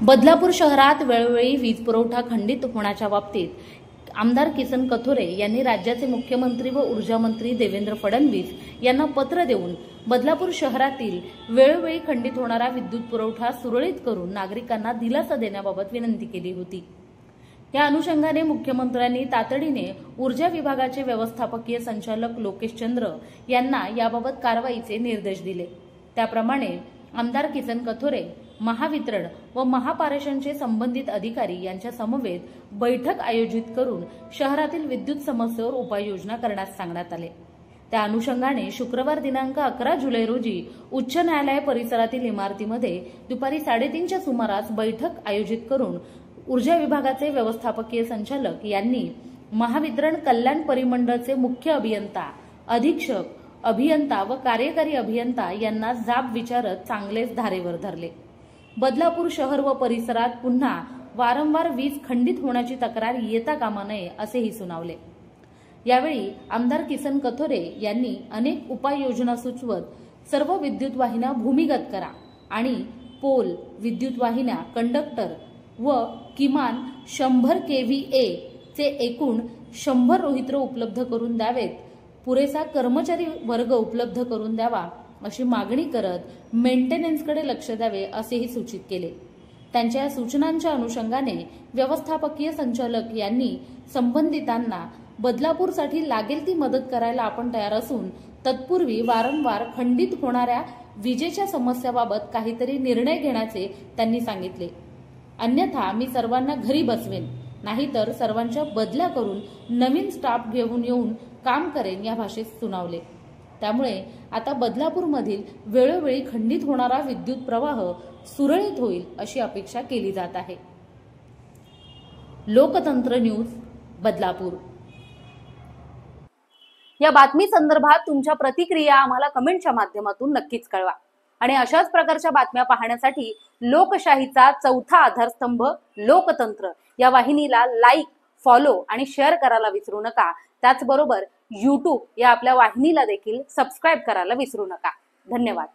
बदलापूर शहरात वेळोवेळी वीज पुरवठा खंडित होण्याच्या बाबतीत आमदार किसन कथोरे यांनी राज्याचे मुख्यमंत्री व ऊर्जा मंत्री देवेंद्र फडणवीस यांना पत्र देऊन बदलापूर शहरातील वेळोवेळी खंडित होणारा विद्युत पुरवठा सुरळीत करून नागरिकांना दिलासा देण्याबाबत विनंती केली होती। या अनुषंगाने मुख्यमंत्र्यांनी तातडीने ऊर्जा विभागाचे व्यवस्थापकीय संचालक लोकेश चंद्र यांना याबाबत कारवाईचे निर्देश दिले। त्याप्रमाणे आमदार किसन कथोरे, महावितरण व महापारेषणचे संबंधित अधिकारी यांच्या समवेत बैठक आयोजित करून शहरातील विद्युत समस्येवर उपाययोजना करण्यास सांगण्यात आले। त्या अनुषंगाने शुक्रवार दिनांक 11 जुलै रोजी उच्च न्यायालय परिसरातील इमारतीमध्ये दुपारी 3:30च्या सुमारास बैठक आयोजित करून ऊर्जा विभागाचे व्यवस्थापकीय संचालक यांनी महावितरण कल्याण परिमंडळचे मुख्य अभियंता, अधीक्षक अभियंता व कार्यकारी अभियंता यांना जाब विचारत चांगलेच धारेवर धरले। बदलापूर शहर व परिसरात पुन्हा वारंवार वीज खंडित होण्याची तक्रार येता कामा नये असेही सुनावले। यावेळी आमदार किसन कथोरे यांनी अनेक उपाययोजना सुचवत सर्व विद्युत वाहिन्या भूमिगत करा आणि पोल, विद्युत वाहिन्या, कंडक्टर व किमान 100 kVA चे एकूण 100 रोहित्र उपलब्ध करून द्यावेत, पुरेसा कर्मचारी वर्ग उपलब्ध करून द्यावा अशी मागणी करत मेंटेनन्सकडे लक्ष द्यावे असेही सूचित केले। त्यांच्या या सूचनांच्या अनुषंगाने व्यवस्थापकीय संचालक यांनी संबंधितांना बदलापूरसाठी लागेल ती मदत करायला आपण तयार असून तत्पूर्वी वारंवार खंडित होणाऱ्या विजेच्या समस्याबाबत काहीतरी निर्णय घेण्याचे त्यांनी सांगितले। अन्यथा मी सर्वांना घरी बसवेन, नाहीतर सर्वांच्या बदल्या करून नवीन स्टाफ घेऊन येऊन काम करेन या भाषेत सुनावले। त्यामुळे आता बदलापूरमधील वेळोवेळी खंडित होणारा विद्युत प्रवाह सुरळीत होईल अशी अपेक्षा केली जात आहे। लोकतंत्र न्यूज, बदलापूर। या बातमी संदर्भात तुमच्या प्रतिक्रिया आम्हाला कमेंटच्या माध्यमातून नक्कीच कळवा आणि अशाच प्रकारच्या बातम्या पाहण्यासाठी लोकशाहीचा चौथा आधारस्तंभ लोकतंत्र या वाहिनीला लाईक, फॉलो आणि शेअर करायला विसरू नका। त्याचबरोबर YouTube या आपल्या वाहिनीला देखील सबस्क्राइब करायला विसरू नका। धन्यवाद।